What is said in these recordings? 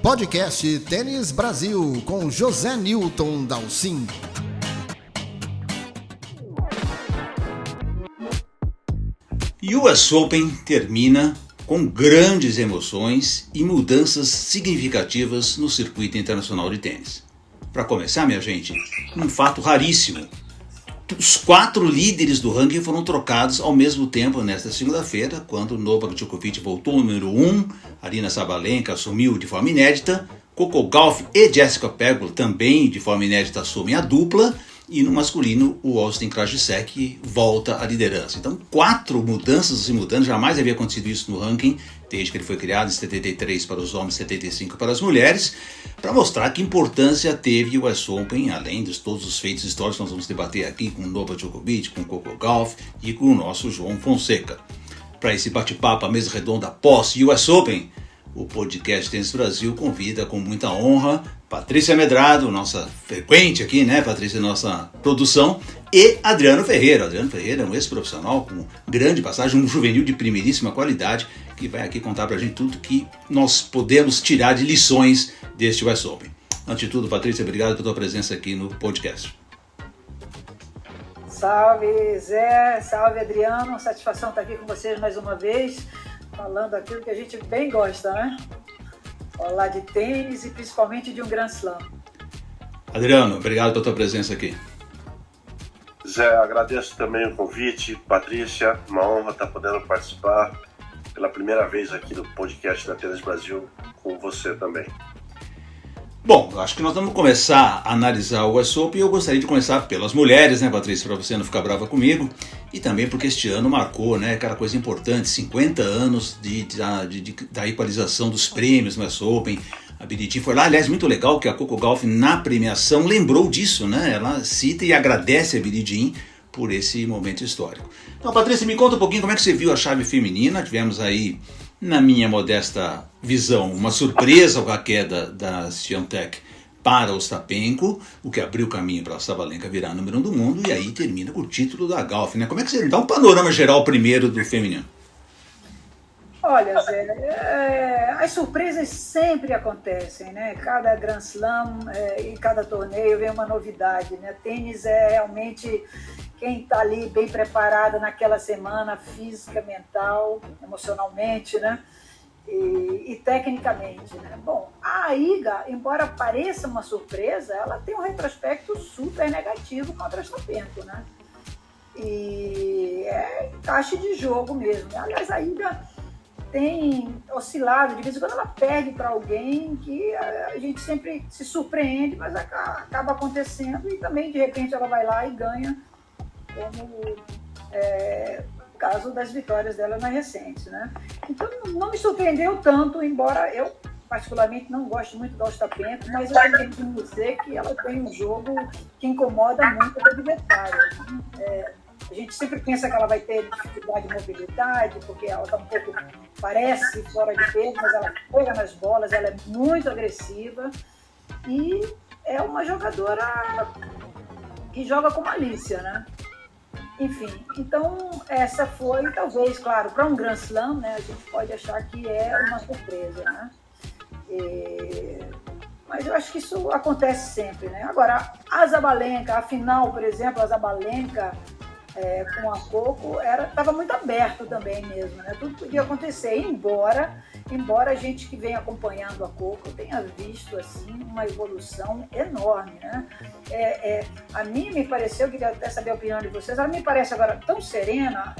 Podcast Tênis Brasil com José Newton Dalcin. US Open termina com grandes emoções e mudanças significativas no circuito internacional de tênis. Para começar, minha gente, um fato raríssimo. Os 4 líderes do ranking foram trocados ao mesmo tempo nesta segunda-feira, quando Novak Djokovic voltou ao número 1, Aryna Sabalenka assumiu de forma inédita, Coco Gauff e Jessica Pegula também de forma inédita assumem a dupla, e no masculino o Austin Krajicek volta à liderança. Então 4 mudanças simultâneas, jamais havia acontecido isso no ranking, desde que ele foi criado, em 73 para os homens, 75 para as mulheres, para mostrar que importância teve o US Open, além de todos os feitos históricos que nós vamos debater aqui com o Novak Djokovic, com o Coco Gauff e com o nosso João Fonseca. Para esse bate-papo, a mesa redonda pós-US Open, o podcast Tênis Brasil convida com muita honra Patrícia Medrado, nossa frequente aqui, né, Patrícia, nossa produção, e Adriano Ferreira. Adriano Ferreira é um ex-profissional com grande passagem, um juvenil de primeiríssima qualidade, que vai aqui contar pra gente tudo que nós podemos tirar de lições deste US Open. Antes de tudo, Patrícia, obrigado pela tua presença aqui no podcast. Salve, Zé, salve, Adriano, satisfação estar aqui com vocês mais uma vez, falando aquilo que a gente bem gosta, né? Falar de tênis e principalmente de um Grand Slam. Adriano, obrigado pela tua presença aqui. Zé, agradeço também o convite. Patrícia, uma honra estar podendo participar pela primeira vez aqui no podcast da Tênis Brasil com você também. Bom, acho que nós vamos começar a analisar o US Open e eu gostaria de começar pelas mulheres, né, Patrícia, para você não ficar brava comigo, e também porque este ano marcou, né, aquela coisa importante, 50 anos da equalização dos prêmios no US Open. A Billie Jean foi lá, aliás, muito legal que a Coco Gauff na premiação lembrou disso, né, ela cita e agradece a Billie Jean por esse momento histórico. Então, Patrícia, me conta um pouquinho como é que você viu a chave feminina. Tivemos aí, na minha modesta visão, uma surpresa com a queda da Swiatek para o Ostapenko, o que abriu caminho para a Sabalenka virar número 1 do mundo, e aí termina com o título da Gauff, né? Como é que você dá um panorama geral primeiro do feminino? Olha, Zé, as surpresas sempre acontecem, né? Cada Grand Slam e cada torneio vem uma novidade, né? Tênis é realmente quem está ali bem preparada naquela semana, física, mental, emocionalmente, né? E tecnicamente, né? Bom, a Iga, embora pareça uma surpresa, ela tem um retrospecto super negativo contra a Ostapenko, né? E é encaixe de jogo mesmo. Aliás, a Iga tem oscilado, de vez em quando ela perde para alguém que a gente sempre se surpreende, mas acaba acontecendo e também de repente ela vai lá e ganha, como o caso das vitórias dela mais recentes, né? Então não me surpreendeu tanto, embora eu particularmente não gosto muito da Ostapenko, mas eu tenho que dizer que ela tem um jogo que incomoda muito o adversário. A gente sempre pensa que ela vai ter dificuldade de mobilidade, porque ela está um pouco, parece fora de peso, mas ela pega nas bolas, ela é muito agressiva e é uma jogadora que joga com malícia, né? Enfim, então essa foi, talvez, claro, para um Grand Slam, né, a gente pode achar que é uma surpresa, né? Mas eu acho que isso acontece sempre, né? Agora, a Sabalenka, a final, por exemplo, a Sabalenka com a Coco, estava muito aberto também mesmo, né? Tudo podia acontecer, embora a gente que vem acompanhando a Coco tenha visto assim uma evolução enorme, né? A mim me pareceu, eu queria até saber a opinião de vocês, ela me parece agora tão serena,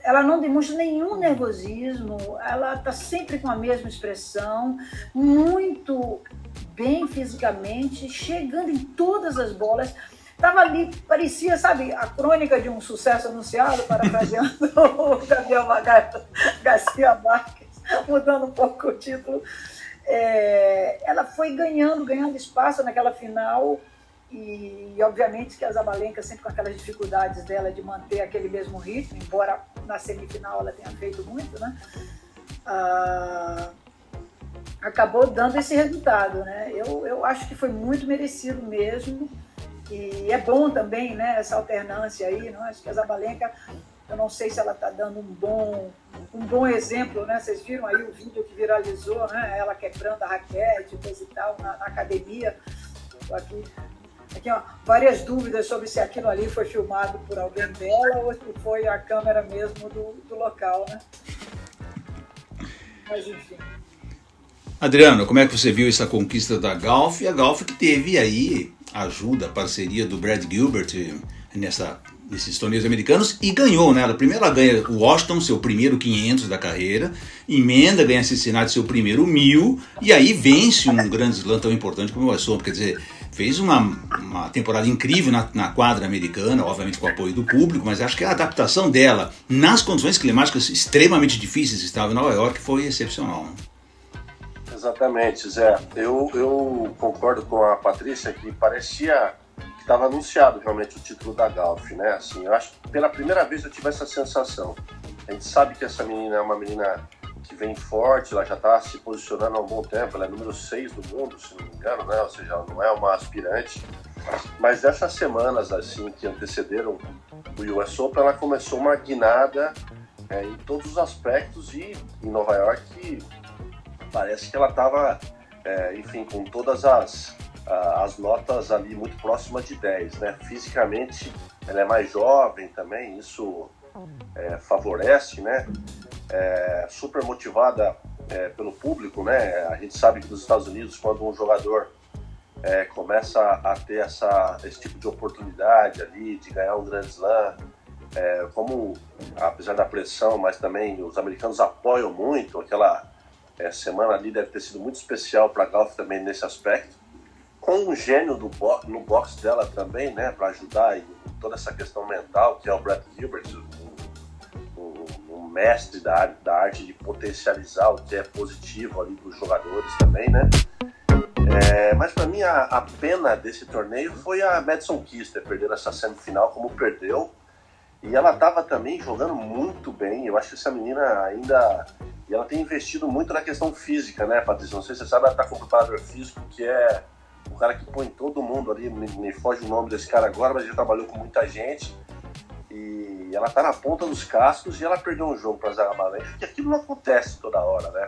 ela não demonstra nenhum nervosismo, ela está sempre com a mesma expressão, muito bem fisicamente, chegando em todas as bolas. Estava ali, parecia, sabe, a crônica de um sucesso anunciado, parafraseando o Gabriel Garcia Marques, mudando um pouco o título. Ela foi ganhando espaço naquela final e obviamente que a Sabalenka, sempre com aquelas dificuldades dela de manter aquele mesmo ritmo, embora na semifinal ela tenha feito muito, né? Acabou dando esse resultado, né? Eu acho que foi muito merecido mesmo. E é bom também, né, essa alternância aí, não? Acho que a Sabalenka, eu não sei se ela está dando um bom exemplo, né? Vocês viram aí o vídeo que viralizou, né? Ela quebrando a raquete, coisa e tal, na academia. Aqui, ó, várias dúvidas sobre se aquilo ali foi filmado por alguém dela ou se foi a câmera mesmo do local, né? Mas enfim. Adriano, como é que você viu essa conquista da Golf? A Golf que teve aí ajuda, parceria do Brad Gilbert nesses torneios americanos e ganhou, né? Primeiro ela ganha o Washington, seu primeiro 500 da carreira, emenda, ganha Cincinnati, seu primeiro 1000, e aí vence um grande slam tão importante como o US Open. Quer dizer, fez uma temporada incrível na quadra americana, obviamente com o apoio do público, mas acho que a adaptação dela nas condições climáticas extremamente difíceis que estava em Nova York foi excepcional, né? Exatamente, Zé. Eu concordo com a Patrícia que parecia que estava anunciado realmente o título da Golf, né? Assim, eu acho que pela primeira vez eu tive essa sensação. A gente sabe que essa menina é uma menina que vem forte, ela já está se posicionando há um bom tempo, ela é número 6 do mundo, se não me engano, né? Ou seja, ela não é uma aspirante. Mas essas semanas assim que antecederam o US Open, ela começou uma guinada em todos os aspectos e em Nova York parece que ela estava, enfim, com todas as notas ali muito próximas de 10, né? Fisicamente ela é mais jovem também, isso favorece, né? Super motivada pelo público, né? A gente sabe que nos Estados Unidos, quando um jogador começa a ter esse tipo de oportunidade ali, de ganhar um Grand Slam, como, apesar da pressão, mas também os americanos apoiam muito, aquela semana ali deve ter sido muito especial para a Golf também nesse aspecto, com um gênio no box dela também, né, para ajudar em toda essa questão mental, que é o Brad Gilbert, um mestre da arte de potencializar o que é positivo ali para os jogadores também, né. Mas para mim a pena desse torneio foi a Madison Keys ter perdido essa semifinal como perdeu, e ela estava também jogando muito bem. Eu acho que essa menina ainda... E ela tem investido muito na questão física, né, Patrícia? Não sei se você sabe, ela está com um preparador físico que é o cara que põe todo mundo ali, me foge o nome desse cara agora, mas já trabalhou com muita gente. E ela está na ponta dos cascos e ela perdeu um jogo para a Zabalenka, porque aquilo não acontece toda hora, né?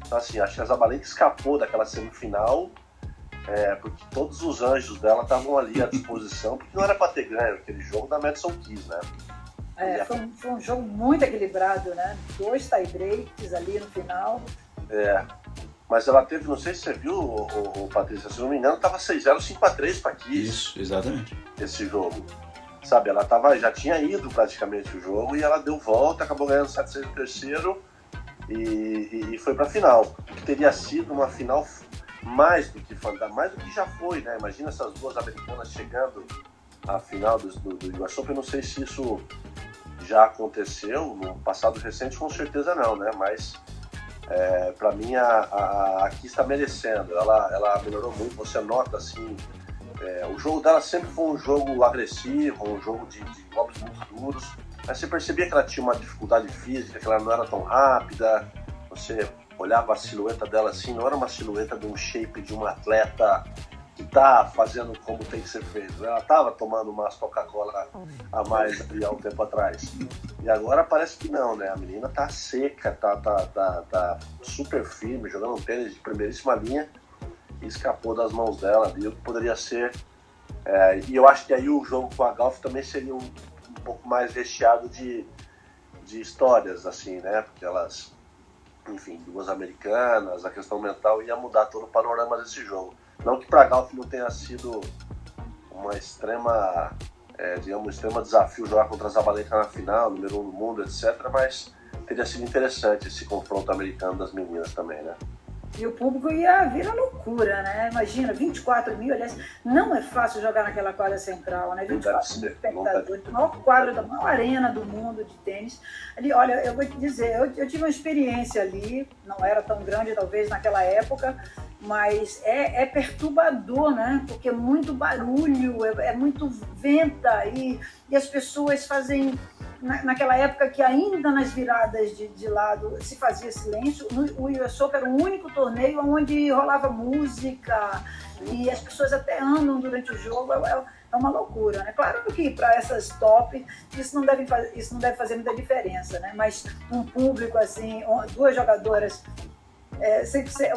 Então, assim, acho que a Zabalenka escapou daquela semifinal, porque todos os anjos dela estavam ali à disposição, porque não era para ter ganho aquele jogo da Madison Keys, né? Foi um jogo muito equilibrado, né? 2 tie-breaks ali no final. Mas ela teve, não sei se você viu, Patrícia, se não me engano, estava 6-0, 5-3 para Keys. Isso, exatamente. Esse jogo. Sabe, ela já tinha ido praticamente o jogo e ela deu volta, acabou ganhando 7-6 no terceiro e foi para a final. Que teria sido uma final mais do que já foi, né? Imagina essas duas americanas chegando à final do US Open. Eu não sei se isso já aconteceu no passado recente, com certeza não, né? Mas para mim a Keys está merecendo. Ela melhorou muito, você nota assim. O jogo dela sempre foi um jogo agressivo, um jogo de golpes muito duros, mas você percebia que ela tinha uma dificuldade física, que ela não era tão rápida. Você olhava a silhueta dela assim, não era uma silhueta de um shape de um atleta que tá fazendo como tem que ser feito. Ela tava tomando umas Coca-Cola a mais ali há um tempo atrás. E agora parece que não, né? A menina tá seca, tá super firme, jogando um tênis de primeiríssima linha, e escapou das mãos dela ali, o que poderia ser. E eu acho que aí o jogo com a Golf também seria um pouco mais recheado de histórias, assim, né? Porque elas, enfim, duas americanas, a questão mental ia mudar todo o panorama desse jogo. Não que para a Golf não tenha sido um extremo desafio jogar contra a Zabalenka na final, número 1 do mundo, etc. Mas teria sido interessante esse confronto americano das meninas também, né? E o público ia vir a loucura, né? Imagina, 24 mil, aliás, não é fácil jogar naquela quadra central, né? 24 mil espectadores, a maior quadra, da maior arena do mundo de tênis. Ali, olha, eu vou te dizer, eu tive uma experiência ali, não era tão grande talvez naquela época, mas é perturbador, né? Porque é muito barulho, é muito venta e as pessoas fazem... Naquela época que ainda nas viradas de lado se fazia silêncio, o US Open era o único torneio onde rolava música e as pessoas até andam durante o jogo, é uma loucura, né? Claro que para essas top isso não deve fazer muita diferença, né? Mas um público assim, duas jogadoras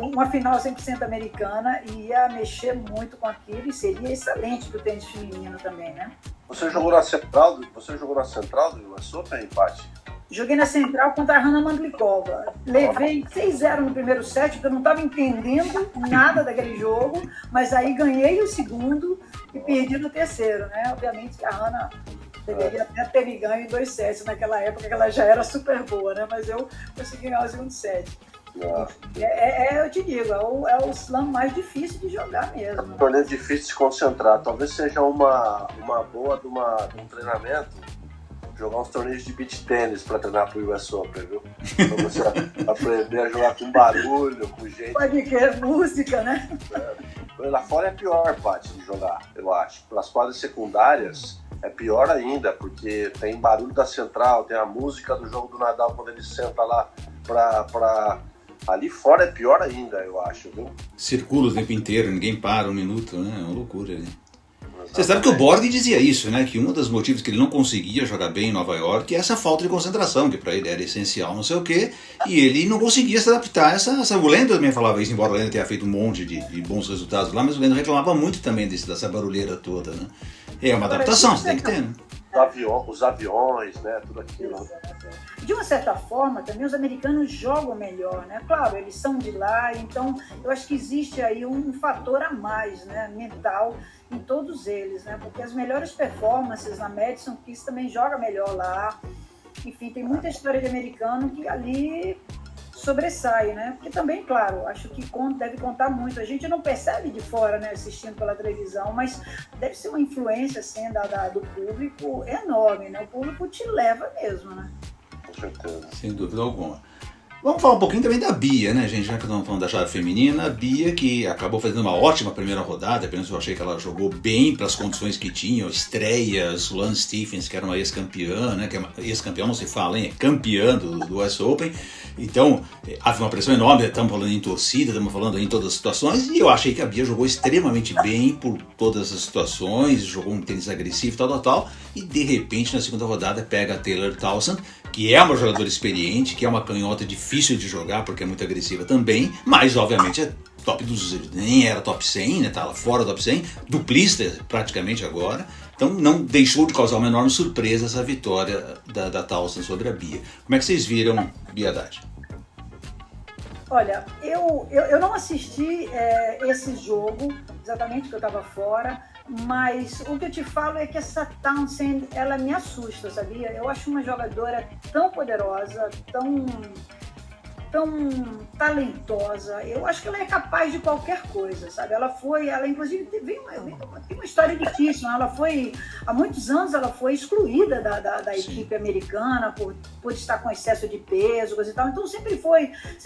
uma final 100% americana, e ia mexer muito com aquilo e seria excelente para o tênis feminino também, né? Você jogou na central do US Open, empate? Joguei na central contra a Hana Mandlikova. Levei 6-0 no primeiro set, porque eu não estava entendendo nada daquele jogo, mas aí ganhei o segundo e perdi no terceiro, né? Obviamente que a Hana deveria até ter me ganho em 2 sets naquela época, que ela já era super boa, né? Mas eu consegui ganhar o segundo set. Eu te digo, é o slam mais difícil de jogar mesmo. É um torneio difícil de se concentrar. Talvez seja uma boa de um treinamento, jogar uns torneios de beach tênis para treinar pro US Open, viu? Pra você aprender a jogar com barulho, com gente. Pode querer música, né? Lá fora é pior, Paty, de jogar, eu acho. Pelas quadras secundárias é pior ainda, porque tem barulho da central, tem a música do jogo do Nadal quando ele senta lá pra... Ali fora é pior ainda, eu acho, viu? Circula o tempo inteiro, ninguém para um minuto, né? É uma loucura ali. Você sabe que o Borg dizia isso, né? Que um dos motivos que ele não conseguia jogar bem em Nova York é essa falta de concentração, que para ele era essencial, não sei o quê, e ele não conseguia se adaptar a essa... O Lendo também falava isso, embora o Lendo tenha feito um monte de bons resultados lá, mas o Lendo reclamava muito também dessa barulheira toda, né? É uma adaptação, você tem que ter, né? Os aviões, né? Tudo aquilo. De uma certa forma, também os americanos jogam melhor, né? Claro, eles são de lá, então eu acho que existe aí um fator a mais, né? Mental em todos eles, né? Porque as melhores performances na Madison Keys também joga melhor lá. Enfim, tem muita história de americano que ali sobressai, né? Porque também, claro, acho que deve contar muito. A gente não percebe de fora, né, assistindo pela televisão, mas deve ser uma influência, assim, do público enorme, né? O público te leva mesmo, né? Com certeza. Sem dúvida alguma. Vamos falar um pouquinho também da Bia, né, gente? Já que estamos falando da chave feminina, a Bia, que acabou fazendo uma ótima primeira rodada, apenas eu achei que ela jogou bem para as condições que tinha, estreias, Luan Stephens, que era uma ex-campeã, né? Que é ex-campeã, não se fala, hein? É campeã do US Open. Então, havia uma pressão enorme, estamos falando em torcida, estamos falando em todas as situações, e eu achei que a Bia jogou extremamente bem por todas as situações, jogou um tênis agressivo, tal, e de repente na segunda rodada pega a Taylor Townsend, que é uma jogadora experiente, que é uma canhota difícil de jogar, porque é muito agressiva também, mas obviamente é top nem era top 100, né, tá lá fora do top 100, duplista praticamente agora, então não deixou de causar uma enorme surpresa essa vitória da Townsend sobre a Bia. Como é que vocês viram, Bia Haddad? Olha, eu não assisti esse jogo, exatamente porque eu estava fora, mas o que eu te falo é que essa Townsend, ela me assusta, sabia? Eu acho uma jogadora tão poderosa, tão talentosa, eu acho que ela é capaz de qualquer coisa, sabe? Ela inclusive tem uma história difícil, né? Ela foi, há muitos anos ela foi excluída da equipe americana por estar com excesso de peso, coisa e tal, então sempre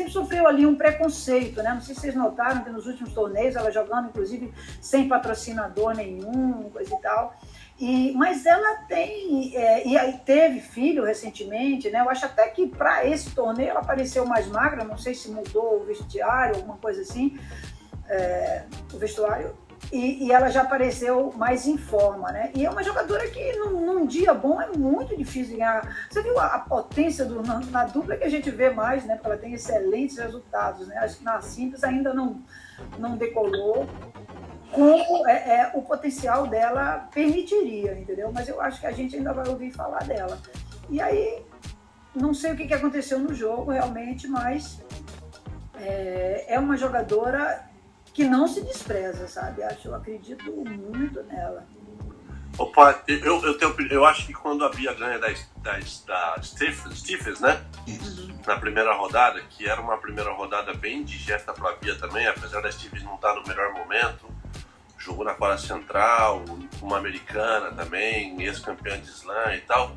sofreu ali um preconceito, né? Não sei se vocês notaram que nos últimos torneios ela jogando, inclusive, sem patrocinador nenhum, coisa e tal. Mas ela tem, e aí teve filho recentemente, né? Eu acho até que para esse torneio ela pareceu mais magra, não sei se mudou o vestiário, alguma coisa assim, o vestuário, e ela já apareceu mais em forma, né? E é uma jogadora que num dia bom é muito difícil ganhar. Você viu a potência na dupla que a gente vê mais, né? Porque ela tem excelentes resultados, né? Acho que na simples ainda não decolou como o potencial dela permitiria, entendeu? Mas eu acho que a gente ainda vai ouvir falar dela. E aí, não sei o que aconteceu no jogo realmente, mas é uma jogadora que não se despreza, sabe? Eu acredito muito nela. Opa, eu acho que quando a Bia ganha da Stephens, né? Isso. Na primeira rodada, que era uma primeira rodada bem digesta para a Bia também, apesar da Stephens não estar no melhor momento, jogou na quadra central, uma americana também, ex-campeã de slam e tal.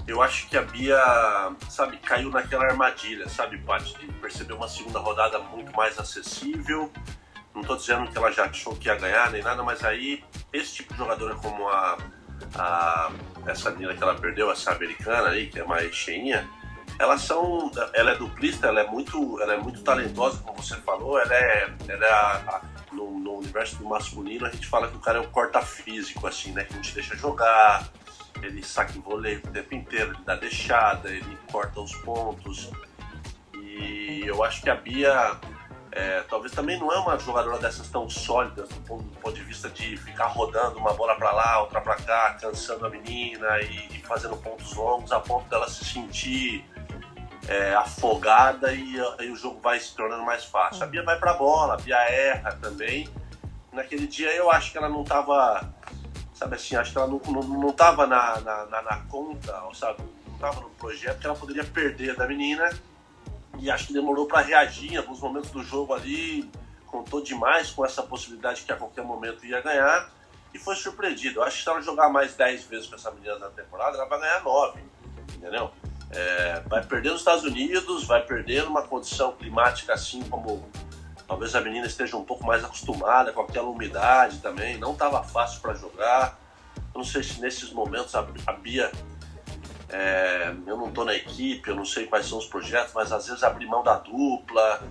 Eu acho que a Bia, sabe, caiu naquela armadilha, sabe, Paty, de perceber uma segunda rodada muito mais acessível. Não estou dizendo que ela já achou que ia ganhar nem nada, mas aí esse tipo de jogadora como essa menina que ela perdeu, essa americana aí, que é mais cheinha, ela é duplista, ela é muito talentosa, como você falou, no universo do masculino a gente fala que o cara é um corta-físico, assim, né, que não te deixa jogar, ele saca em voleio o tempo inteiro, ele dá deixada, ele corta os pontos. E Eu acho que a Bia talvez também não é uma jogadora dessas tão sólidas do ponto de vista de ficar rodando uma bola para lá, outra para cá, cansando a menina e fazendo pontos longos a ponto dela se sentir afogada e o jogo vai se tornando mais fácil. A Bia vai para a bola, a Bia erra também. Naquele dia eu acho que ela não estava, sabe assim, acho que ela não estava na conta, sabe, não estava no projeto que ela poderia perder da menina. E acho que demorou para reagir em alguns momentos do jogo ali, contou demais com essa possibilidade que a qualquer momento ia ganhar e foi surpreendido. Eu acho que se ela jogar mais 10 vezes com essa menina na temporada, ela vai ganhar 9, entendeu? Vai perder nos Estados Unidos, vai perder numa condição climática assim como talvez a menina esteja um pouco mais acostumada com aquela umidade também, não estava fácil para jogar. Eu não sei se nesses momentos a Bia... eu não estou na equipe, eu não sei quais são os projetos, mas às vezes abrir mão da dupla,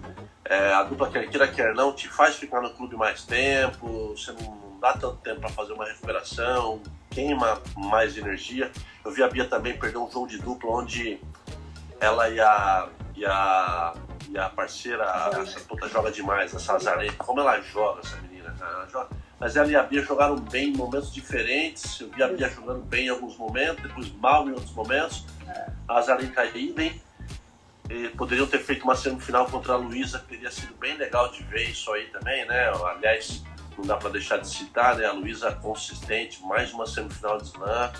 a dupla quer não, te faz ficar no clube mais tempo, você não dá tanto tempo para fazer uma recuperação, queima mais energia. Eu vi a Bia também perder um jogo de dupla onde ela e a parceira, essa puta joga demais, essa Azarene, como ela joga essa menina, ela joga. Mas ela e a Bia jogaram bem em momentos diferentes. Eu vi a Bia jogando bem em alguns momentos, depois mal em outros momentos. A Azarene caiu bem. Poderiam ter feito uma semifinal contra a Luísa, que teria sido bem legal de ver isso aí também, né? Aliás, não dá para deixar de citar, né? A Luísa consistente, mais uma semifinal de slam.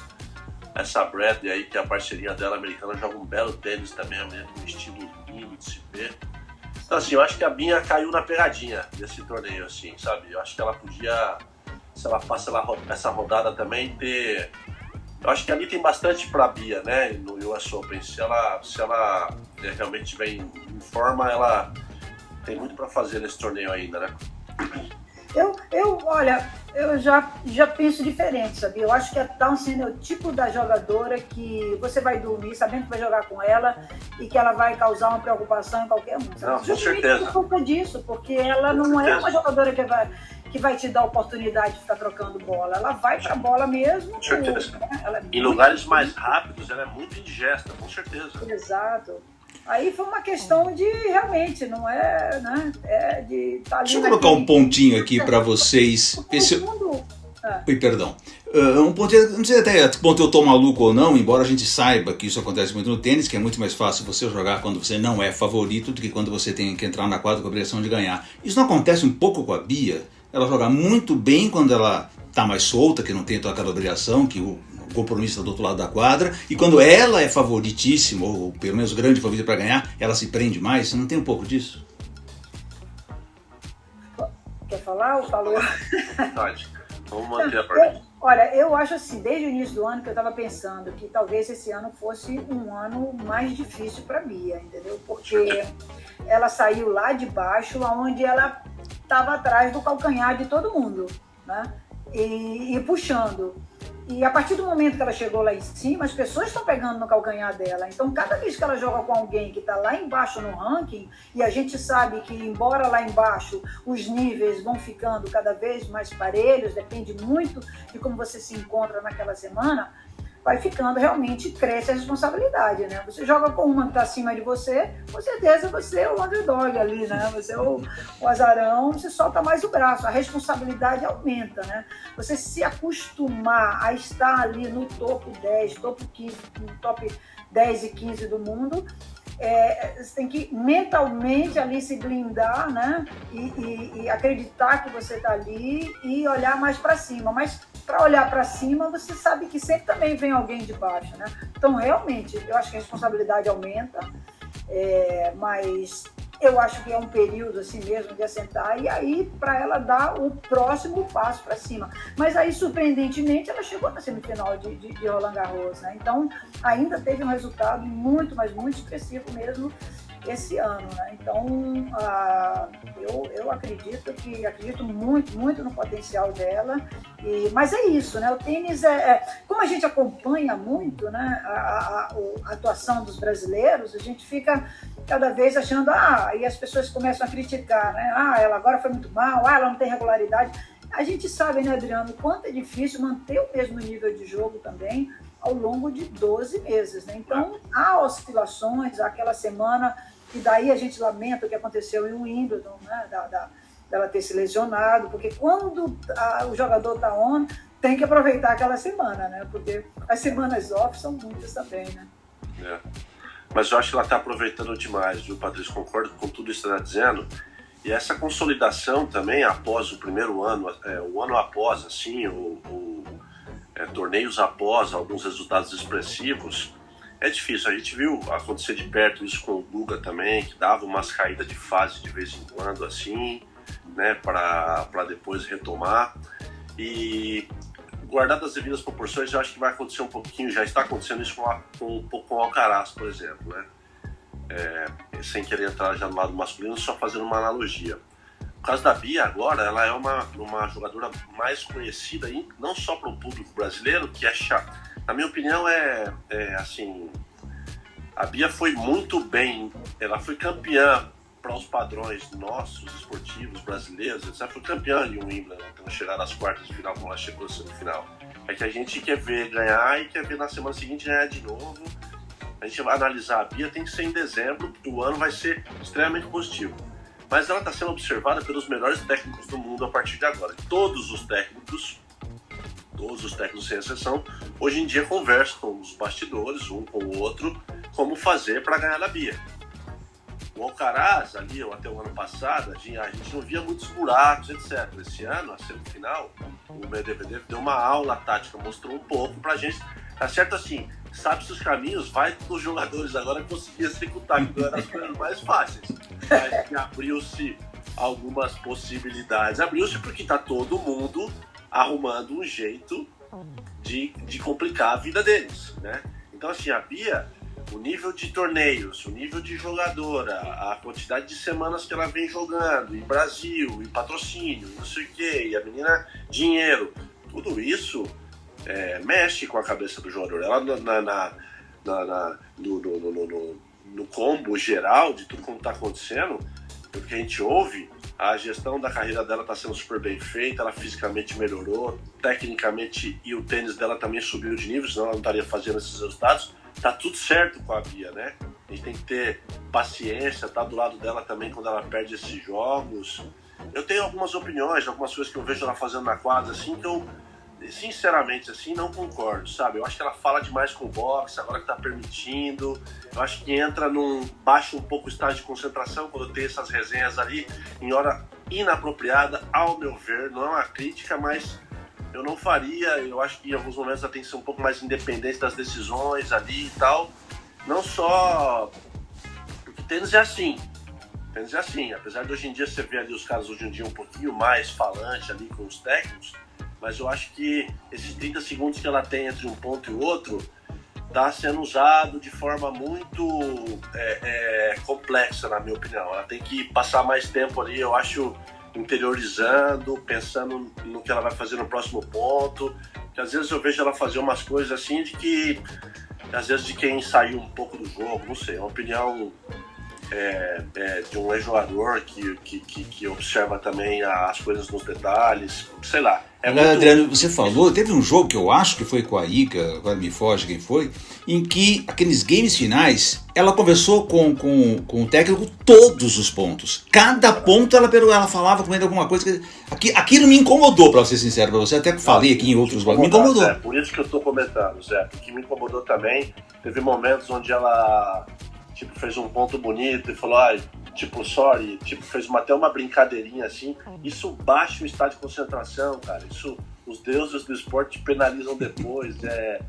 Essa Bradley aí, que é a parceria dela americana, joga um belo tênis também, a menina com um estilo lindo de se ver. Então, assim, eu acho que a Bia caiu na pegadinha desse torneio, assim, sabe? Eu acho que ela podia, se ela passa essa rodada também, ter... Eu acho que ali tem bastante pra Bia, né, no US Open. Se ela realmente estiver em forma, ela tem muito pra fazer nesse torneio ainda, né? Olha, eu já penso diferente, sabe? Eu acho que a Townsend é o tipo da jogadora que você vai dormir sabendo que vai jogar com ela e que ela vai causar uma preocupação em qualquer um. Não, com certeza. Por conta disso, porque ela não é uma jogadora que vai te dar oportunidade de ficar trocando bola. Ela vai pra bola mesmo. Com certeza. Né? Em lugares mais rápidos, ela é muito indigesta, com certeza. Exato. Aí foi uma questão de realmente, não é, né? De estar ali. Deixa eu colocar um pontinho aqui para vocês. Oi, perdão. Um pontinho, não sei até que ponto eu tô maluco ou não, embora a gente saiba que isso acontece muito no tênis, que é muito mais fácil você jogar quando você não é favorito do que quando você tem que entrar na quadra com a obrigação de ganhar. Isso não acontece um pouco com a Bia? Ela joga muito bem quando ela tá mais solta, que não tem toda aquela obrigação, que o compromisso do outro lado da quadra, e quando ela é favoritíssima, ou pelo menos grande favorita para ganhar, ela se prende mais. Você não tem um pouco disso? Quer falar ou falou? Verdade. Vamos manter a partida. Olha, eu acho assim, desde o início do ano que eu estava pensando que talvez esse ano fosse um ano mais difícil para a Bia, entendeu? Porque ela saiu lá de baixo, onde ela estava atrás do calcanhar de todo mundo, né? E puxando. E a partir do momento que ela chegou lá em cima, as pessoas estão pegando no calcanhar dela. Então, cada vez que ela joga com alguém que está lá embaixo no ranking, e a gente sabe que, embora lá embaixo os níveis vão ficando cada vez mais parelhos, depende muito de como você se encontra naquela semana, vai ficando, realmente cresce a responsabilidade, né? Você joga com uma que está acima de você, com certeza você é o underdog ali, né? Você é o azarão, você solta mais o braço, a responsabilidade aumenta, né? Você se acostumar a estar ali no topo 10, topo 15, no top 10 e 15 do mundo, você tem que mentalmente ali se blindar, né? E acreditar que você está ali e olhar mais para cima. Mas para olhar para cima, você sabe que sempre também vem alguém de baixo, né? Então, realmente, eu acho que a responsabilidade aumenta, mas eu acho que é um período assim mesmo de assentar e aí para ela dar o próximo passo para cima. Mas aí, surpreendentemente, ela chegou na semifinal de Roland Garros, né? Então, ainda teve um resultado muito, mas muito expressivo mesmo esse ano, né? Então, eu acredito muito, muito no potencial dela. Mas é isso, né? O tênis como a gente acompanha muito, né, a atuação dos brasileiros, a gente fica cada vez achando, e as pessoas começam a criticar, né? Ela agora foi muito mal, ela não tem regularidade. A gente sabe, né, Adriano, o quanto é difícil manter o mesmo nível de jogo também ao longo de 12 meses, né? Então, há oscilações, aquela semana e daí a gente lamenta o que aconteceu em Wimbledon, né, dela ter se lesionado, porque quando o jogador está on, tem que aproveitar aquela semana, né, porque as semanas off são muitas também, né. Mas eu acho que ela está aproveitando demais, viu, Patrícia? Concordo com tudo isso que você está dizendo. E essa consolidação também, após o primeiro ano, o ano após, assim, torneios após alguns resultados expressivos, é difícil. A gente viu acontecer de perto isso com o Guga também, que dava umas caídas de fase de vez em quando, assim, né, para depois retomar. E guardado as devidas proporções, eu acho que vai acontecer um pouquinho, já está acontecendo isso um pouco com o Alcaraz, por exemplo, né? Sem querer entrar já no lado masculino, só fazendo uma analogia. No caso da Bia agora, ela é uma jogadora mais conhecida, não só para o público brasileiro, que é chato. Na minha opinião, assim, a Bia foi muito bem, ela foi campeã para os padrões nossos, esportivos, brasileiros, etc. Foi campeã em Wimbledon, então chegar às quartas de final, como ela chegou na semifinal. É que a gente quer ver ganhar e quer ver na semana seguinte ganhar de novo. A gente vai analisar a Bia, tem que ser em dezembro, o ano vai ser extremamente positivo. Mas ela está sendo observada pelos melhores técnicos do mundo a partir de agora. Todos os técnicos sem exceção, hoje em dia conversam com os bastidores, um com o outro, como fazer para ganhar da Bia. O Alcaraz, ali, até o ano passado, a gente não via muitos buracos, etc. Esse ano, a semifinal, o Medvedev deu uma aula tática, mostrou um pouco pra gente. Tá certo assim, sabe-se os caminhos, vai dos jogadores agora conseguir executar, que não eram as coisas mais fáceis. Mas que abriu-se algumas possibilidades. Abriu-se porque tá todo mundo arrumando um jeito de complicar a vida deles, né? Então, assim, a Bia, o nível de torneios, o nível de jogadora, a quantidade de semanas que ela vem jogando, em Brasil, em patrocínio, não sei o quê, e a menina, dinheiro, tudo isso mexe com a cabeça do jogador. Ela no combo geral de tudo como está acontecendo, pelo que a gente ouve, a gestão da carreira dela está sendo super bem feita, ela fisicamente melhorou, tecnicamente, e o tênis dela também subiu de nível, senão ela não estaria fazendo esses resultados. Tá tudo certo com a Bia, né? A gente tem que ter paciência, tá do lado dela também quando ela perde esses jogos. Eu tenho algumas opiniões, algumas coisas que eu vejo ela fazendo na quadra, assim, que eu, sinceramente, assim, não concordo, sabe? Eu acho que ela fala demais com o boxe, agora que tá permitindo. Eu acho que baixa um pouco o estágio de concentração quando tem essas resenhas ali, em hora inapropriada, ao meu ver. Não é uma crítica, mas eu não faria. Eu acho que em alguns momentos ela tem que ser um pouco mais independente das decisões ali e tal. Não só... Porque tênis é assim. Tênis é assim. Apesar de hoje em dia você ver ali os caras hoje em dia um pouquinho mais falante ali com os técnicos, mas eu acho que esses 30 segundos que ela tem entre um ponto e o outro está sendo usado de forma muito complexa, na minha opinião. Ela tem que passar mais tempo ali, eu acho, interiorizando, pensando no que ela vai fazer no próximo ponto. Que às vezes eu vejo ela fazer umas coisas assim às vezes de quem saiu um pouco do jogo, não sei, é uma opinião de um ex-jogador que observa também as coisas nos detalhes, sei lá. Adriano, você falou, teve um jogo que eu acho que foi com a Ica, agora me foge quem foi, em que aqueles games finais, ela conversou com o técnico todos os pontos. Cada ponto ela falava com ele alguma coisa. Aquilo me incomodou, pra ser sincero pra você, até que falei aqui em outros blogs, me incomodou. Zé, por isso que eu tô comentando, Zé, porque me incomodou também. Teve momentos onde ela fez um ponto bonito e falou, sorry, fez até uma brincadeirinha assim. Isso baixa o estado de concentração, cara. Isso, os deuses do esporte te penalizam depois. É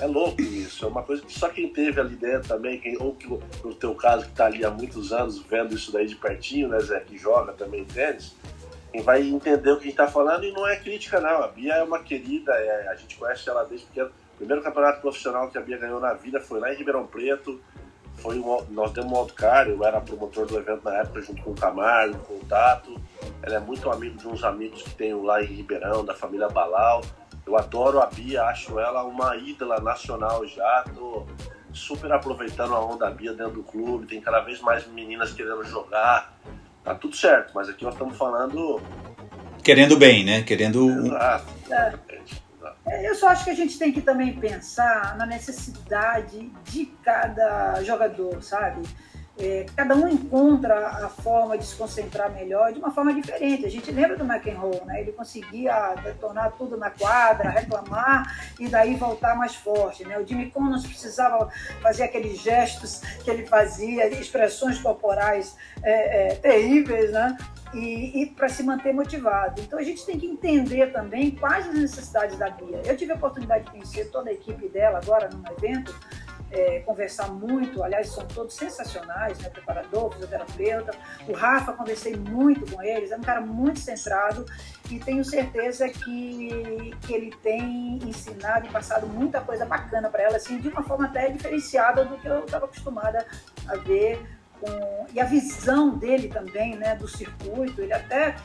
louco isso. É uma coisa que só quem teve ali dentro também, ou que no teu caso que tá ali há muitos anos vendo isso daí de pertinho, né, Zé, que joga também tênis, quem vai entender o que a gente tá falando. E não é crítica, não. A Bia é uma querida, a gente conhece ela desde pequeno. O primeiro campeonato profissional que a Bia ganhou na vida foi lá em Ribeirão Preto. Nós demos um autocar, eu era promotor do evento na época, junto com o Camargo, com o Tato. Ela é muito amigo de uns amigos que tenho lá em Ribeirão, da família Balau. Eu adoro a Bia, acho ela uma ídola nacional já. Tô super aproveitando a onda da Bia dentro do clube, tem cada vez mais meninas querendo jogar. Tá tudo certo, mas aqui nós estamos falando... Querendo bem, né? Exato. Eu só acho que a gente tem que também pensar na necessidade de cada jogador, sabe? cada um encontra a forma de se concentrar melhor de uma forma diferente. A gente lembra do McEnroe, né? Ele conseguia detonar tudo na quadra, reclamar e daí voltar mais forte, né? O Jimmy Connors precisava fazer aqueles gestos que ele fazia, expressões corporais terríveis, né? E para se manter motivado. Então a gente tem que entender também quais as necessidades da Bia. Eu tive a oportunidade de conhecer toda a equipe dela agora num evento, conversar muito, aliás, são todos sensacionais, né? Preparador, fisioterapeuta. O Rafa, conversei muito com eles, é um cara muito centrado e tenho certeza que ele tem ensinado e passado muita coisa bacana para ela, assim, de uma forma até diferenciada do que eu estava acostumada a ver. E a visão dele também, né, do circuito, ele até,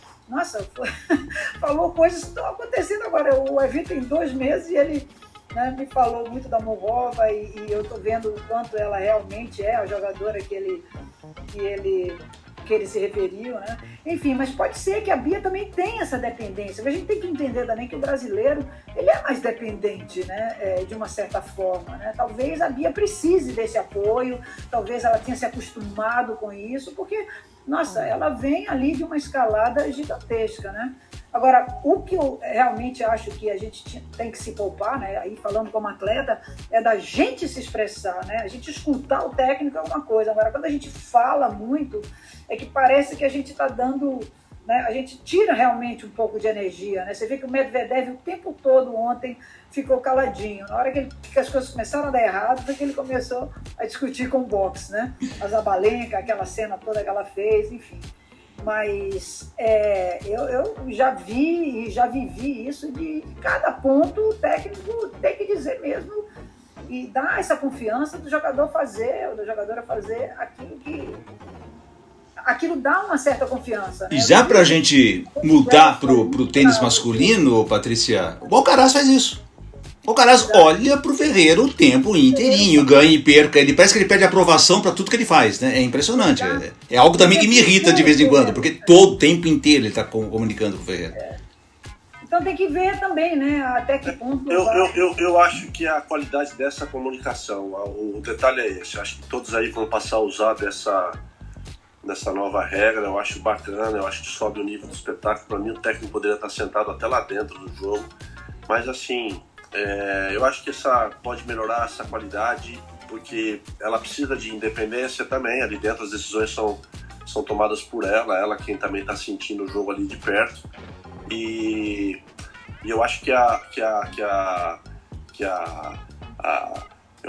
falou coisas que estão acontecendo agora. O evento tem 2 meses e ele, né, me falou muito da Morova e eu estou vendo o quanto ela realmente é a jogadora que ele se referiu, né? Enfim, mas pode ser que a Bia também tenha essa dependência. A gente tem que entender também que o brasileiro, ele é mais dependente, né? De uma certa forma, né? Talvez a Bia precise desse apoio, talvez ela tenha se acostumado com isso, porque, ela vem ali de uma escalada gigantesca, né? Agora, o que eu realmente acho que a gente tem que se poupar, né, aí falando como atleta, é da gente se expressar, né? A gente escutar o técnico é uma coisa, agora quando a gente fala muito, é que parece que a gente está dando, né, a gente tira realmente um pouco de energia, né? Você vê que o Medvedev o tempo todo ontem ficou caladinho. Na hora que as coisas começaram a dar errado, foi que ele começou a discutir com o boxe, né? A Zabalenka, aquela cena toda que ela fez, enfim. Mas eu já vi e já vivi isso de cada ponto o técnico tem que dizer mesmo e dar essa confiança do jogador fazer, ou da jogadora fazer aquilo que... Aquilo dá uma certa confiança, né? E já pra gente mudar pro tênis masculino, Patrícia, o Alcaraz faz isso. O Alcaraz olha pro Ferreira o tempo inteirinho, ganha e perca. Ele parece que ele pede aprovação para tudo que ele faz, né? É impressionante. É algo também que me irrita de vez em quando, porque todo o tempo inteiro ele está comunicando com o Ferreira. Então tem que ver também, né? Até que ponto... Eu acho que a qualidade dessa comunicação, o detalhe é esse. Acho que todos aí vão passar a usar dessa nova regra. Eu acho bacana, eu acho que sobe o nível do espetáculo. Para mim, o técnico poderia estar sentado até lá dentro do jogo. Mas assim... eu acho que pode melhorar essa qualidade, porque ela precisa de independência também. Ali dentro as decisões são tomadas por ela quem também está sentindo o jogo ali de perto. E eu acho que eu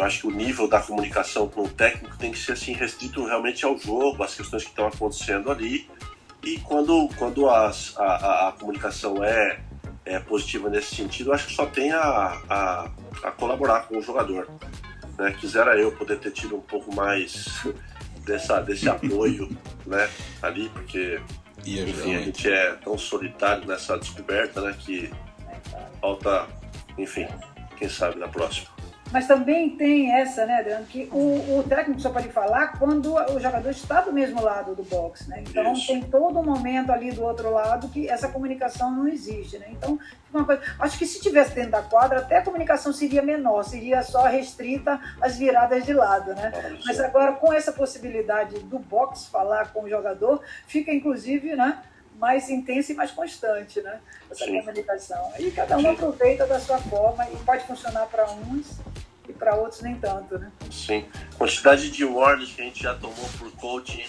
acho que o nível da comunicação com o técnico tem que ser assim, restrito realmente ao jogo, às questões que estão acontecendo ali. E quando a comunicação é positiva nesse sentido, eu acho que só tem a colaborar com o jogador, né? Quisera eu poder ter tido um pouco mais desse apoio, né, ali, porque enfim, a gente é tão solitário nessa descoberta, né, que falta, enfim, quem sabe na próxima. Mas também tem essa, né, Adriano, que o técnico só pode falar quando o jogador está do mesmo lado do boxe, né? Então tem todo um momento ali do outro lado que essa comunicação não existe, né? Então, uma coisa, acho que se tivesse dentro da quadra, até a comunicação seria menor, seria só restrita às viradas de lado, né? Mas agora, com essa possibilidade do boxe falar com o jogador, fica inclusive, né, mais intensa e mais constante, né? Essa comunicação. E cada um aproveita da sua forma e pode funcionar para uns e para outros nem tanto, né? Sim. Quantidade de warnings que a gente já tomou por coaching.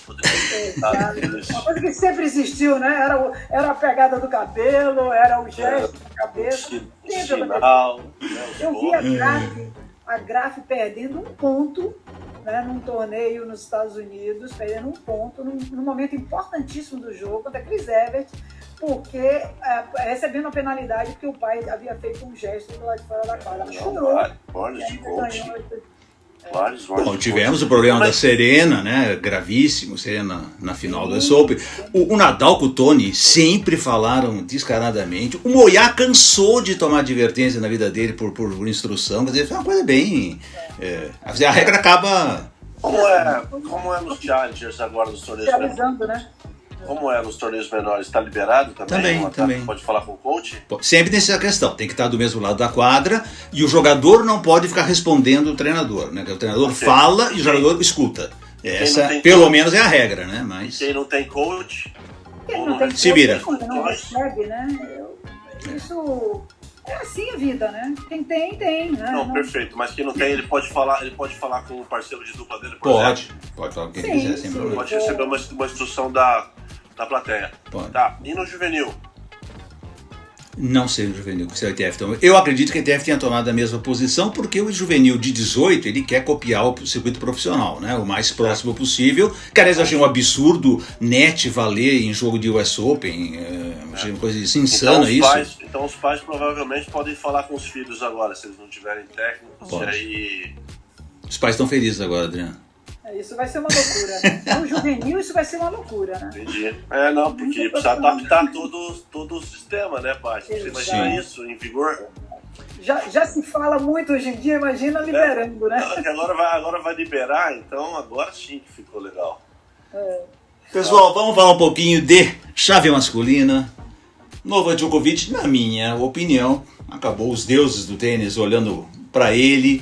Uma coisa que sempre existiu, né? Era a pegada do cabelo, era o gesto da cabeça. O sinal. Eu vi a Graf perdendo um ponto, né, num torneio nos Estados Unidos, perdendo um ponto num momento importantíssimo do jogo contra a Chris Evert, porque recebendo a penalidade porque o pai havia feito um gesto do lado de fora da quadra. Ela chorou. Bom, tivemos o problema da Serena, né? Gravíssimo, Serena na final do US Open. O Nadal com o Tony sempre falaram descaradamente. O Moyá cansou de tomar advertência na vida dele por instrução. Quer dizer, foi uma coisa bem... a regra acaba... Como é nos Challengers agora, nos torneios menores? Né? Como é nos torneios menores? Está liberado também? Também. Pode falar com o coach? Sempre tem essa questão, tem que estar do mesmo lado da quadra e o jogador não pode ficar respondendo o treinador, né? O treinador fala e o jogador escuta. Essa, pelo menos, é a regra, né? Mas... Quem não tem coach... Se vira. Não recebe, né? Isso é assim a vida, né? Quem tem, né? Não, perfeito. Mas quem não tem, ele pode falar com o parceiro de dupla dele, por Pode exemplo. Pode falar o que quiser, sem problema. Pode receber uma instrução da plateia. Pode. Tá. E no juvenil? Não sei o juvenil que o ITF tomou. Eu acredito que o ITF tenha tomado a mesma posição, porque o juvenil de 18 ele quer copiar o circuito profissional, né? O mais próximo possível. Que, aliás, eu achei um absurdo net valer em jogo de US Open. Achei uma coisa assim, insana isso. Então os pais provavelmente podem falar com os filhos agora, se eles não tiverem técnicos. Pode. E aí... Os pais estão felizes agora, Adriano. Isso vai ser uma loucura, né? No juvenil isso vai ser uma loucura, né? Entendi. Não, porque precisa adaptar todo o sistema, né, Paty? Você imagina isso em vigor? Já se fala muito hoje em dia, imagina liberando, né? Agora vai liberar, então agora sim que ficou legal. Pessoal, vamos falar um pouquinho de chave masculina. Novak Djokovic, na minha opinião, acabou os deuses do tênis olhando para ele.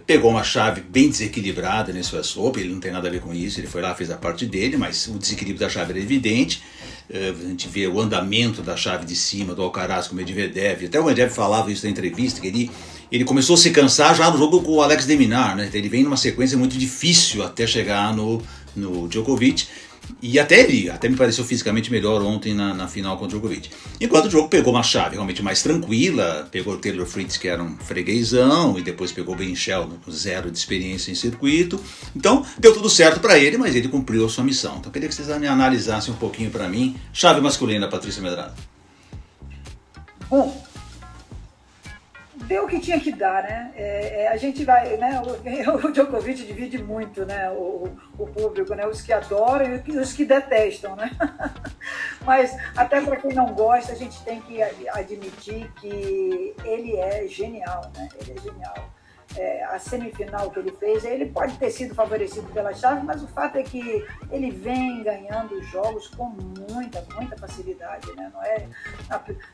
Pegou uma chave bem desequilibrada nesse US Open, ele não tem nada a ver com isso, ele foi lá, fez a parte dele, mas o desequilíbrio da chave era evidente. A gente vê o andamento da chave de cima do Alcaraz com o Medvedev, até o Medvedev falava isso na entrevista, que ele começou a se cansar já no jogo com o Alex de Minaur, né? Ele vem numa sequência muito difícil até chegar no Djokovic. E até me pareceu fisicamente melhor ontem na final contra o Djokovic. Enquanto o jogo pegou uma chave realmente mais tranquila, pegou o Taylor Fritz, que era um freguesão, e depois pegou o Ben Shelton, com 0 de experiência em circuito. Então, deu tudo certo para ele, mas ele cumpriu a sua missão. Então, eu queria que vocês analisassem um pouquinho para mim. Chave masculina, Patrícia Medrado. Bom, deu o que tinha que dar, né? A gente vai, né? O Djokovic divide muito, né? O público, né? Os que adoram e os que detestam, né? Mas até para quem não gosta, a gente tem que admitir que ele é genial, né? Ele é genial. A semifinal que ele fez, ele pode ter sido favorecido pela chave, mas o fato é que ele vem ganhando jogos com muita facilidade, né?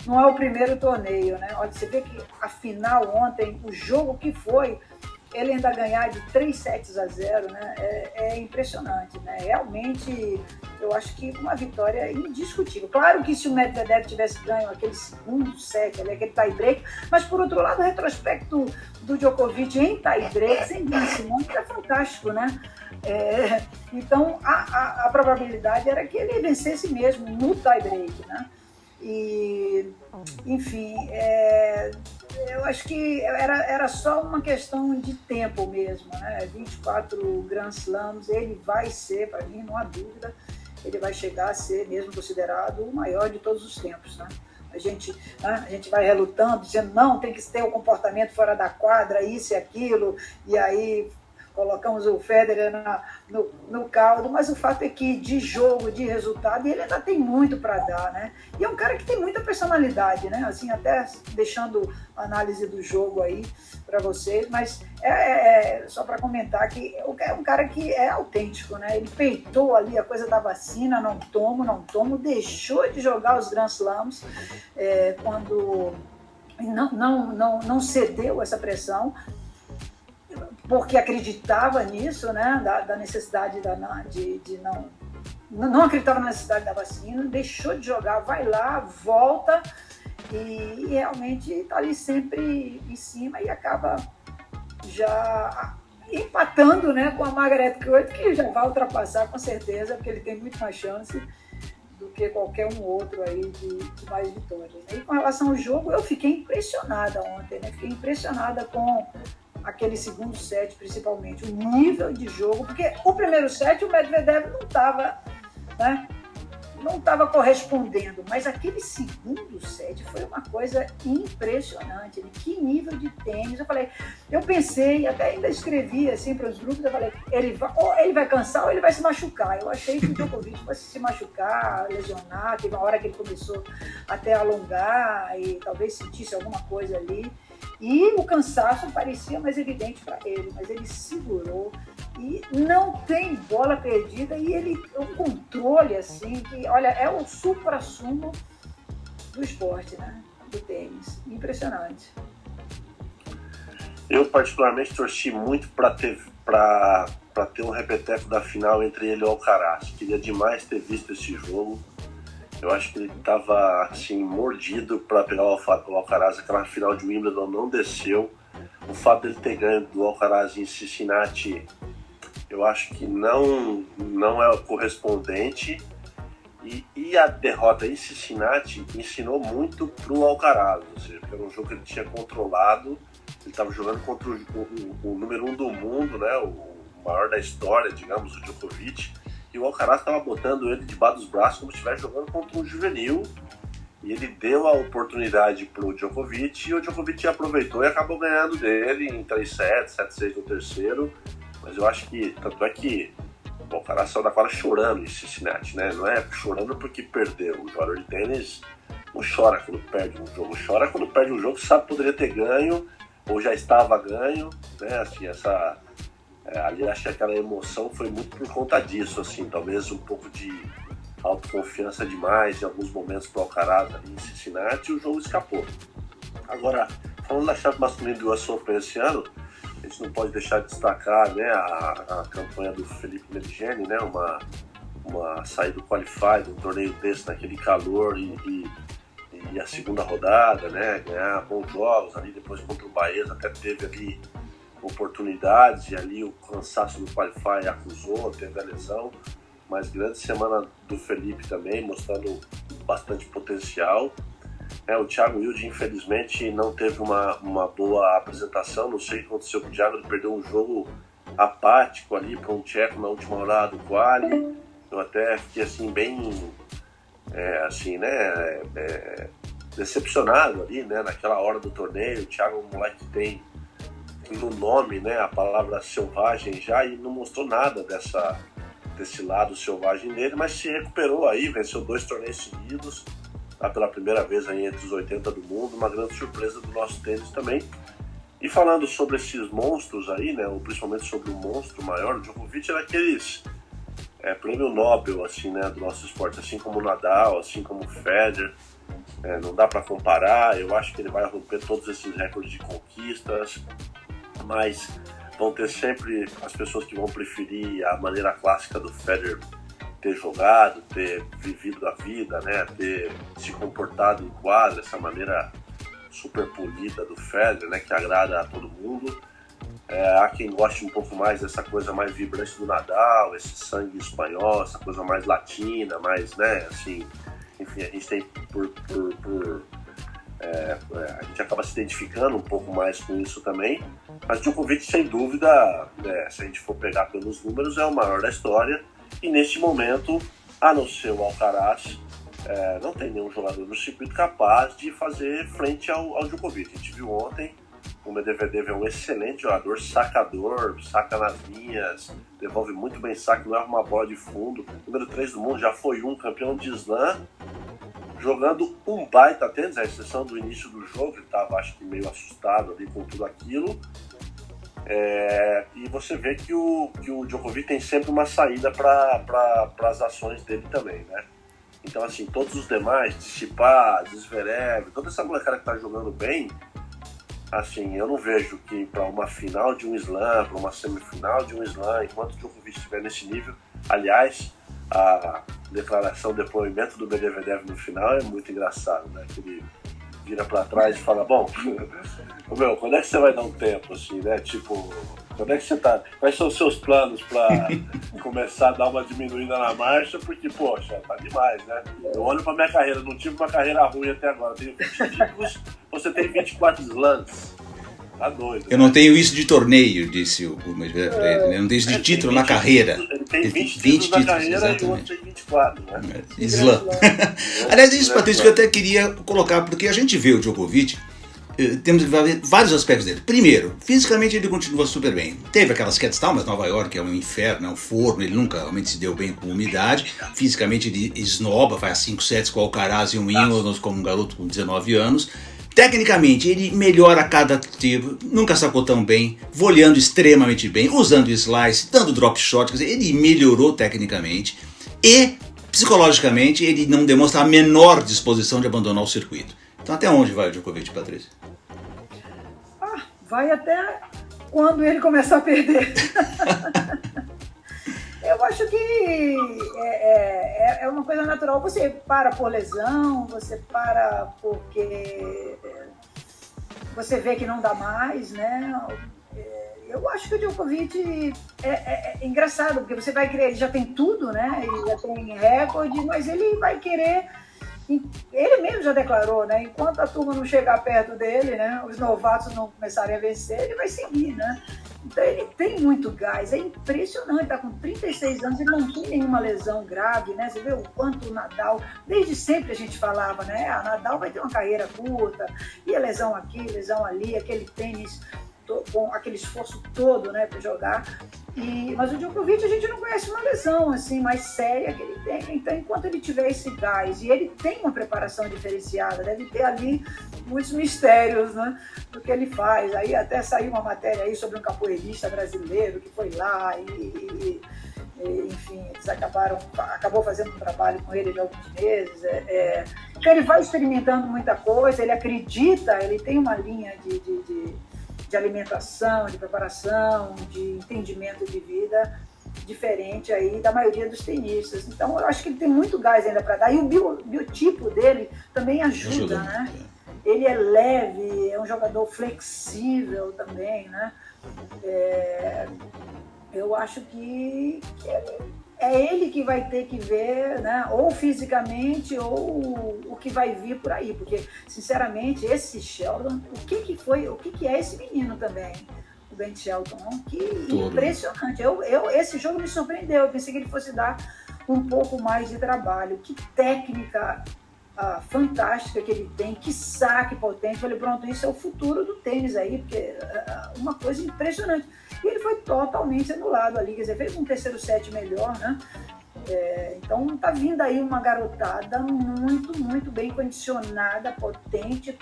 Não é o primeiro torneio, né? Olha, você vê que a final ontem, o jogo que foi, ele ainda ganhar de 3-0, né? É impressionante, né? Realmente, eu acho que uma vitória indiscutível. Claro que se o Medvedev tivesse ganho aquele segundo set, aquele tie-break, mas por outro lado, o retrospecto do Djokovic em tie-break, sem vencimento, é fantástico, né? Então, a probabilidade era que ele vencesse mesmo no tie-break, né? E, enfim, eu acho que era só uma questão de tempo mesmo, né? 24 Grand Slams, ele vai ser, para mim, não há dúvida, ele vai chegar a ser mesmo considerado o maior de todos os tempos, né? A gente vai relutando, dizendo, não, tem que ter um comportamento fora da quadra, isso e aquilo, e aí colocamos o Federer no caldo, mas o fato é que de jogo, de resultado, ele ainda tem muito para dar, né? E é um cara que tem muita personalidade, né? Assim, até deixando a análise do jogo aí para vocês, mas só para comentar que é um cara que é autêntico, né? Ele peitou ali a coisa da vacina, não tomo, deixou de jogar os Grand Slams quando não cedeu essa pressão, porque acreditava nisso, né, da necessidade de não acreditava na necessidade da vacina, deixou de jogar, vai lá, volta e realmente está ali sempre em cima e acaba já empatando, né, com a Margaret Court, que já vai ultrapassar com certeza, porque ele tem muito mais chance do que qualquer um outro aí de mais vitórias. E com relação ao jogo, eu fiquei impressionada ontem, né, fiquei impressionada com aquele segundo set, principalmente, o nível de jogo, porque o primeiro set o Medvedev não estava correspondendo, mas aquele segundo set foi uma coisa impressionante, que nível de tênis. Eu pensei, até ainda escrevi assim para os grupos, eu falei, ou ele vai cansar ou ele vai se machucar. Eu achei que o Djokovic fosse se machucar, lesionar, teve uma hora que ele começou até a alongar e talvez sentisse alguma coisa ali. E o cansaço parecia mais evidente para ele, mas ele segurou e não tem bola perdida e ele um controle assim, que olha, é o supra-sumo do esporte, né? Do tênis. Impressionante. Eu particularmente torci muito para para ter um repeteco da final entre ele e o Alcaraz. Queria demais ter visto esse jogo. Eu acho que ele estava assim, mordido para pegar o Alcaraz. Aquela final de Wimbledon não desceu. O fato dele ter ganho do Alcaraz em Cincinnati, eu acho que não é correspondente. E a derrota em Cincinnati ensinou muito para o Alcaraz, ou seja, porque era um jogo que ele tinha controlado. Ele estava jogando contra o número 1 do mundo, né, o maior da história, digamos, o Djokovic. E o Alcaraz estava botando ele debaixo dos braços como se estivesse jogando contra um juvenil. E ele deu a oportunidade para o Djokovic, e o Djokovic aproveitou e acabou ganhando dele em 3-7, 7-6 no terceiro. Mas eu acho que, tanto é que o Alcaraz saiu da quadra chorando em Cincinnati, né? Não é chorando porque perdeu. O jogador de tênis não chora quando perde um jogo, chora quando perde um jogo que sabe que poderia ter ganho, ou já estava ganho, né? Assim, ali acho que aquela emoção foi muito por conta disso, assim, talvez um pouco de autoconfiança demais em alguns momentos para o Alcaraz ali em Cincinnati, e o jogo escapou. Agora, falando da chave masculina do US Open esse ano, a gente não pode deixar de destacar, né, a campanha do Felipe Meligeni, né, uma saída do Qualify, um torneio desse naquele calor e a segunda rodada, né, ganhar bons jogos ali, depois contra o Baez até teve ali oportunidades, e ali o cansaço do Qualify acusou, teve a lesão, mas grande semana do Felipe também, mostrando bastante potencial. O Thiago Wilde, infelizmente, não teve uma boa apresentação, não sei o que aconteceu com o Thiago, ele perdeu um jogo apático ali para um tcheco na última rodada do quali. Eu até fiquei assim, bem decepcionado ali, né, naquela hora do torneio. O Thiago é um moleque que tem no nome, né, a palavra selvagem já, e não mostrou nada desse lado selvagem dele, mas se recuperou aí, venceu 2 torneios seguidos, tá pela primeira vez aí entre os 80 do mundo, uma grande surpresa do nosso tênis também. E falando sobre esses monstros aí, né, ou principalmente sobre o monstro maior, o Djokovic era aqueles prêmio Nobel, assim, né, do nosso esporte, assim como o Nadal, assim como o Federer. Não dá para comparar. Eu acho que ele vai romper todos esses recordes de conquistas, mas vão ter sempre as pessoas que vão preferir a maneira clássica do Federer ter jogado, ter vivido a vida, né, ter se comportado em quadra, essa maneira super polida do Federer, né, que agrada a todo mundo. Há quem goste um pouco mais dessa coisa mais vibrante do Nadal, esse sangue espanhol, essa coisa mais latina, mais, né, assim, enfim, a gente tem a gente acaba se identificando um pouco mais com isso também, mas Djokovic, sem dúvida, se a gente for pegar pelos números, é o maior da história, e neste momento, a não ser o Alcaraz, não tem nenhum jogador no circuito capaz de fazer frente ao Djokovic. A gente viu ontem, o Medvedev é um excelente jogador, sacador, saca nas linhas, devolve muito bem saque, não é uma bola de fundo. Número 3 do mundo, já foi campeão de slam, jogando um baita tênis, à exceção do início do jogo, ele estava, acho que, meio assustado ali com tudo aquilo. E você vê que o Djokovic tem sempre uma saída para as ações dele também, né? Então, assim, todos os demais, Tsitsipas, Zverev, toda essa molecada que está jogando bem, assim, eu não vejo que para uma final de um slam, para uma semifinal de um slam, enquanto o Djokovic estiver nesse nível, aliás, a declaração, o depoimento do Medvedev no final é muito engraçado, né? Que ele vira para trás e fala, bom, meu, quando é que você vai dar um tempo, assim, né? Tipo, quando é que você tá? Quais são os seus planos para começar a dar uma diminuída na marcha? Porque, poxa, tá demais, né? Eu olho pra minha carreira, não tive uma carreira ruim até agora. Tenho 20 títulos, você tem 24 slams. Tá doido. Eu não tenho isso de torneio, disse o Medvedev pra ele. Eu não tenho isso de título na carreira. Ele tem 20 títulos na carreira, exatamente. E o outro tem 24, né? Slam. Aliás, isso, Patrícia, que eu até queria colocar, porque a gente vê o Djokovic, temos vários aspectos dele. Primeiro, fisicamente ele continua super bem. Teve aquelas quedas tal, mas Nova York é um inferno, é um forno, ele nunca realmente se deu bem com umidade. Fisicamente ele esnoba, faz 5 sets com o Alcaraz e um Wimbledon como um garoto com 19 anos. Tecnicamente, ele melhora a cada tiro, nunca sacou tão bem, voleando extremamente bem, usando slice, dando drop shot, quer dizer, ele melhorou tecnicamente e psicologicamente ele não demonstra a menor disposição de abandonar o circuito. Então até onde vai o Djokovic, Patrícia? Vai até quando ele começar a perder. Eu acho que é uma coisa natural. Você para por lesão, você para porque você vê que não dá mais, né? Eu acho que o Djokovic é engraçado, porque você vai querer, ele já tem tudo, né? Ele já tem recorde, mas ele vai querer. Ele mesmo já declarou, né? Enquanto a turma não chegar perto dele, né? Os novatos não começarem a vencer, ele vai seguir, né? Então ele tem muito gás, é impressionante, está com 36 anos, ele não tem nenhuma lesão grave, né? Você vê o quanto o Nadal, desde sempre a gente falava, né? A Nadal vai ter uma carreira curta, e a lesão aqui, lesão ali, aquele tênis com aquele esforço todo, né, para jogar. Mas o Djokovic a gente não conhece uma lesão assim mais séria que ele tem. Então, enquanto ele tiver esse gás, e ele tem uma preparação diferenciada, deve ter ali muitos mistérios, né, do que ele faz. Aí até saiu uma matéria aí sobre um capoeirista brasileiro que foi lá enfim, eles acabou fazendo um trabalho com ele de alguns meses. Então ele vai experimentando muita coisa, ele acredita, ele tem uma linha de alimentação, de preparação, de entendimento de vida diferente aí da maioria dos tenistas. Então, eu acho que ele tem muito gás ainda para dar. E o biotipo dele também ajuda, né? Ele é leve, é um jogador flexível também, né? Eu acho que é ele que vai ter que ver, né, ou fisicamente ou o que vai vir por aí, porque, sinceramente, esse Sheldon, o que é esse menino também, o Ben Shelton, que impressionante. Esse jogo me surpreendeu, eu pensei que ele fosse dar um pouco mais de trabalho. Que técnica fantástica que ele tem, que saque potente. Falei, pronto, isso é o futuro do tênis aí, porque uma coisa impressionante. E ele foi totalmente anulado ali, quer dizer, fez um terceiro set melhor, né? Então tá vindo aí uma garotada muito, muito bem condicionada, potente,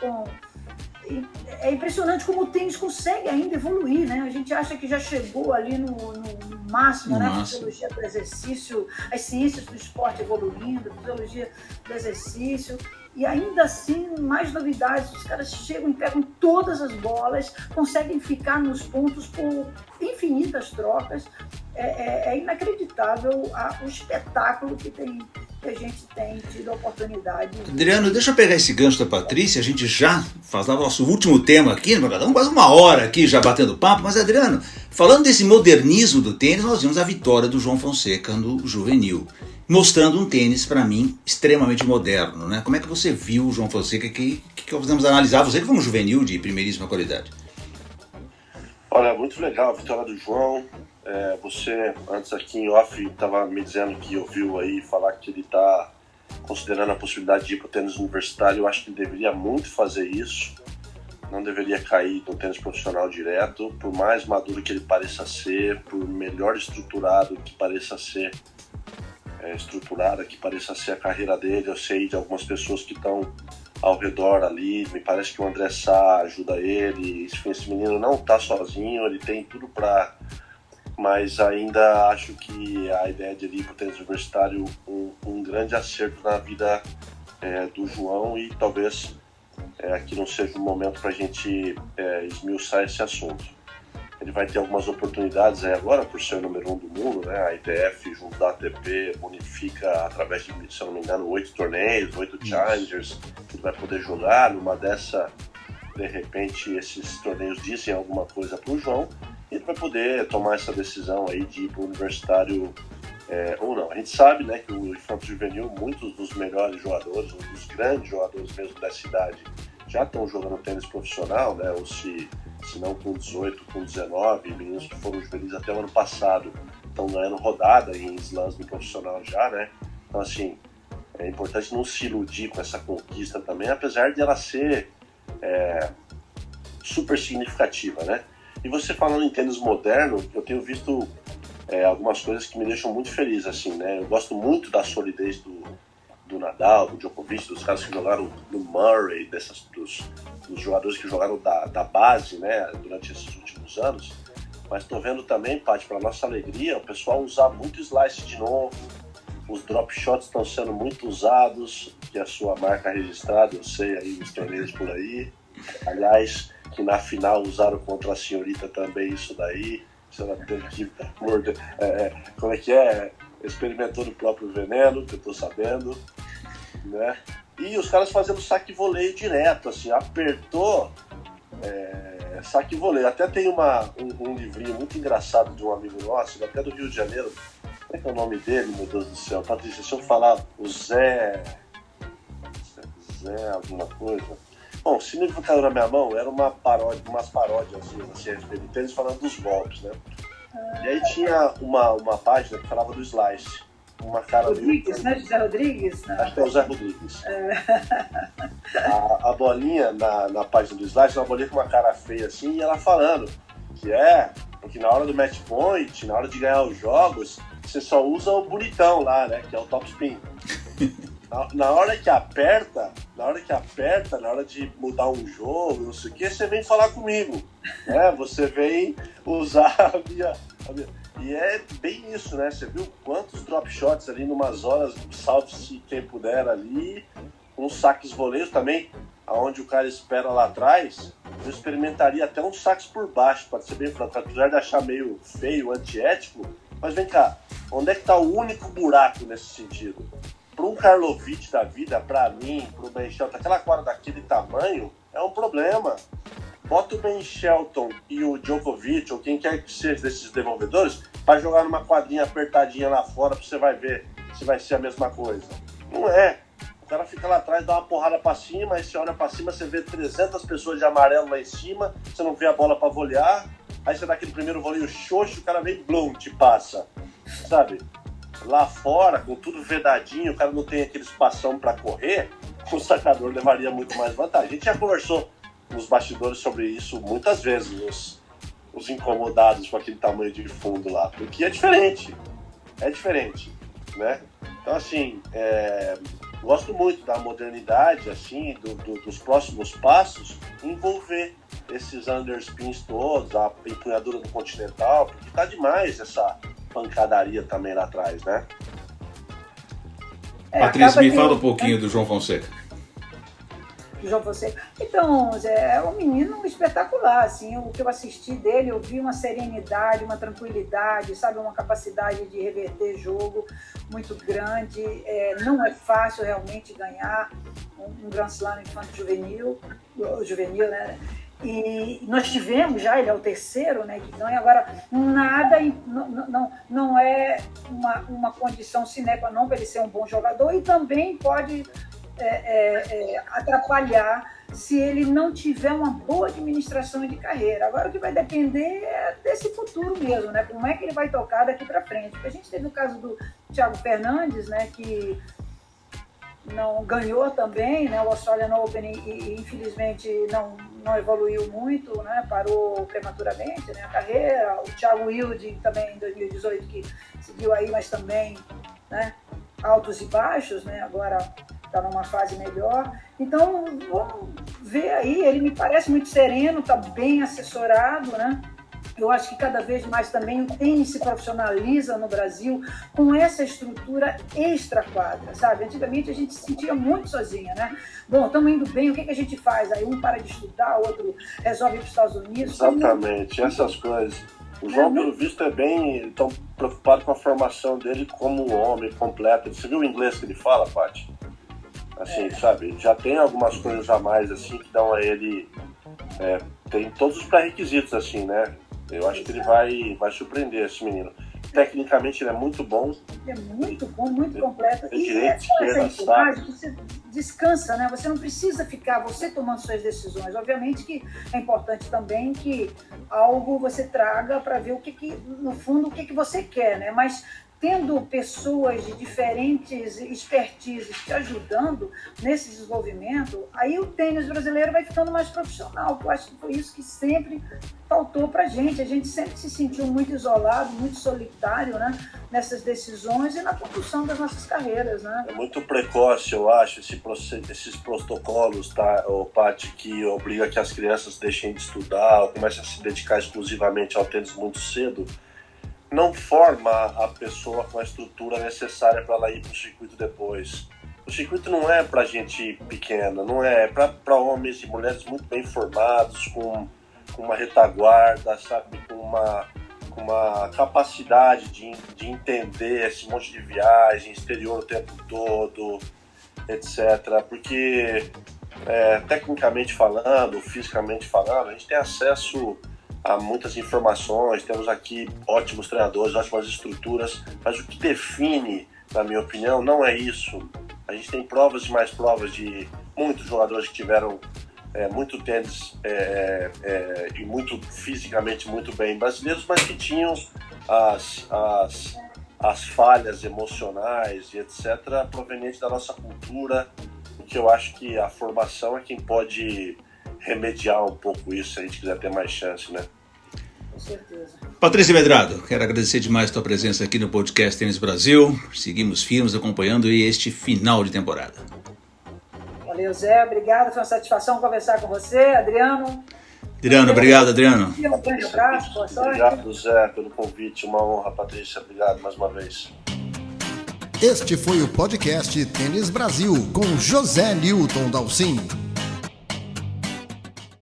é impressionante como o tênis consegue ainda evoluir, né? A gente acha que já chegou ali no máximo, né? A fisiologia do exercício, as ciências do esporte evoluindo, a fisiologia do exercício, e ainda assim, mais novidades, os caras chegam e pegam todas as bolas, conseguem ficar nos pontos por infinitas trocas. É inacreditável o espetáculo que a gente tem tido a oportunidade. Adriano, deixa eu pegar esse gancho da Patrícia, a gente já faz o nosso último tema aqui, quase uma hora aqui já batendo papo, mas Adriano, falando desse modernismo do tênis, nós vimos a vitória do João Fonseca no juvenil, mostrando um tênis, para mim, extremamente moderno, né? Como é que você viu o João Fonseca, que podemos analisar, você que foi um juvenil de primeiríssima qualidade? Olha, muito legal a vitória do João. Você, antes aqui em off, estava me dizendo que ouviu aí falar que ele está considerando a possibilidade de ir para o tênis universitário. Eu acho que ele deveria muito fazer isso. Não deveria cair no tênis profissional direto, por mais maduro que ele pareça ser, por melhor estruturado que pareça ser, a carreira dele. Eu sei de algumas pessoas que estão ao redor ali, me parece que o André Sá ajuda ele. Esse menino não está sozinho, ele tem tudo para... Mas ainda acho que a ideia de ele ir para o tênis universitário um grande acerto na vida do João, e talvez aqui não seja um momento para a gente esmiuçar esse assunto. Ele vai ter algumas oportunidades aí agora, por ser o número 1 do mundo, né? A ITF, junto da ATP, bonifica através de, se eu não me engano, 8 torneios, 8 challengers, que ele vai poder jogar. Numa dessa, de repente, esses torneios dizem alguma coisa para o João, e ele vai poder tomar essa decisão aí de ir para o universitário ou não. A gente sabe, né, que o infanto juvenil, muitos dos melhores jogadores, dos grandes jogadores mesmo da cidade, já estão jogando tênis profissional, né? Ou se não com 18, com 19, meninos que foram juvenis até o ano passado estão ganhando rodada em slams no profissional já, né? Então, assim, é importante não se iludir com essa conquista também, apesar de ela ser super significativa, né? E você falando em tênis moderno, eu tenho visto algumas coisas que me deixam muito feliz, assim, né? Eu gosto muito da solidez do Nadal, do Djokovic, dos caras que jogaram no Murray, dos jogadores que jogaram da base, né, durante esses últimos anos. Mas estou vendo também, Paty, para nossa alegria, o pessoal usar muito slice de novo. Os drop shots estão sendo muito usados, que é a sua marca registrada, eu sei, aí nos torneios por aí. Aliás, que na final usaram contra a senhorita também isso daí, se ela teve que morder, como é que é? Experimentou no próprio veneno, que eu tô sabendo, né? E os caras fazendo saque e voleio direto, assim, apertou, saque e voleio. Até tem um livrinho muito engraçado de um amigo nosso, até do Rio de Janeiro. Como é que é o nome dele, meu Deus do céu? Patrícia, deixa eu falar, o Zé alguma coisa. Bom, se livro que caiu na minha mão, era umas paródias assim, a respeito de tênis, falando dos golpes, né? E aí tinha uma página que falava do slice. Uma cara Rodrigues, né? José Rodrigues? Não. Acho que é o Zé Rodrigues. A bolinha na página do slice, uma bolinha com uma cara feia assim, e ela falando que porque na hora do match point, na hora de ganhar os jogos, você só usa o bonitão lá, né? Que é o top spin. Na hora que aperta, na hora de mudar um jogo, não sei o que, você vem falar comigo, né? Você vem usar a minha... E é bem isso, né? Você viu quantos drop shots ali numas horas, salve-se quem puder ali, uns saques voleios também, aonde o cara espera lá atrás. Eu experimentaria até uns saques por baixo, para ser bem franco, apesar de achar meio feio, antiético, mas vem cá, onde é que tá o único buraco nesse sentido? Para um Karlovic da vida, para mim, para o Ben Shelton, aquela quadra daquele tamanho, é um problema. Bota o Ben Shelton e o Djokovic, ou quem quer que seja desses desenvolvedores, para jogar numa quadrinha apertadinha lá fora, para você vai ver se vai ser a mesma coisa. Não é. O cara fica lá atrás, dá uma porrada para cima, aí você olha para cima, você vê 300 pessoas de amarelo lá em cima, você não vê a bola para volear, aí você dá aquele primeiro voleio xoxo, o cara vem blum, te passa, sabe? Lá fora, com tudo vedadinho, o cara não tem aquele espação para correr, o sacador levaria muito mais vantagem. A gente já conversou nos bastidores sobre isso muitas vezes, os incomodados com aquele tamanho de fundo lá, porque é diferente, né? Então, assim, gosto muito da modernidade, assim, dos próximos passos, envolver esses underspins todos, a empunhadura do Continental, porque tá demais essa pancadaria também lá atrás, né? Patrícia, me fala um pouquinho do João Fonseca. João Fonseca. Então, Zé, é um menino espetacular, assim, o que eu assisti dele, eu vi uma serenidade, uma tranquilidade, sabe, uma capacidade de reverter jogo muito grande. Não é fácil realmente ganhar um Grand Slam infanto-juvenil, né? E nós tivemos já, ele é o terceiro, né, que ganha. Agora, nada, não é uma condição sine qua non para ele ser um bom jogador, e também pode atrapalhar se ele não tiver uma boa administração de carreira. Agora, o que vai depender é desse futuro mesmo, né, como é que ele vai tocar daqui para frente. Porque a gente teve o caso do Thiago Fernandes, né, que não ganhou também, né, o Australian Open, e infelizmente não evoluiu muito, né, parou prematuramente, né, a carreira. O Thiago Wilde também em 2018, que seguiu aí, mas também, né, altos e baixos, né, agora está numa fase melhor. Então, vamos ver aí, ele me parece muito sereno, está bem assessorado, né. Eu acho que cada vez mais também o tênis se profissionaliza no Brasil com essa estrutura extra-quadra, sabe? Antigamente a gente se sentia muito sozinha, né? Bom, estamos indo bem, o que a gente faz? Aí um para de estudar, o outro resolve ir para os Estados Unidos. Exatamente, essas coisas. O João, pelo visto, tão preocupado com a formação dele como um homem completo. Você viu o inglês que ele fala, Paty? Assim, sabe? Já tem algumas coisas a mais, assim, que dão a ele... tem todos os pré-requisitos, assim, né? Eu acho que ele vai surpreender esse menino. Tecnicamente ele é muito bom. É muito bom, muito completo. E direito, esquerda, sabe? Você descansa, né? Você não precisa ficar você tomando suas decisões. Obviamente que é importante também que algo você traga para ver no fundo, o que você quer, né? Mas tendo pessoas de diferentes expertises te ajudando nesse desenvolvimento, aí o tênis brasileiro vai ficando mais profissional. Eu acho que foi isso que sempre faltou para a gente sempre se sentiu muito isolado, muito solitário, né, nessas decisões e na condução das nossas carreiras, né? É muito precoce, eu acho, esses protocolos, tá, Paty, que obriga que as crianças deixem de estudar ou comecem a se dedicar exclusivamente ao tênis muito cedo. Não forma a pessoa com a estrutura necessária para ela ir para o circuito depois. o circuito não é para gente pequena, não é para homens e mulheres muito bem formados, com uma retaguarda, sabe, com uma capacidade de entender esse monte de viagem, exterior o tempo todo, etc. Porque, tecnicamente falando, fisicamente falando, a gente tem acesso a muitas informações, temos aqui ótimos treinadores, ótimas estruturas, mas o que define, na minha opinião, não é isso. A gente tem provas e mais provas de muitos jogadores que tiveram muito tênis e muito fisicamente muito bem brasileiros, mas que tinham as falhas emocionais e etc. provenientes da nossa cultura, que eu acho que a formação é quem pode remediar um pouco isso, se a gente quiser ter mais chance, né? Com certeza. Patrícia Medrado, quero agradecer demais a tua presença aqui no podcast Tênis Brasil. Seguimos firmes acompanhando este final de temporada. Valeu, Zé. Obrigado. Foi uma satisfação conversar com você. Adriano. Obrigado, Adriano. Um grande abraço. Boa sorte. Obrigado, Zé, pelo convite. Uma honra, Patrícia. Obrigado mais uma vez. Este foi o podcast Tênis Brasil com José Newton Dalcin.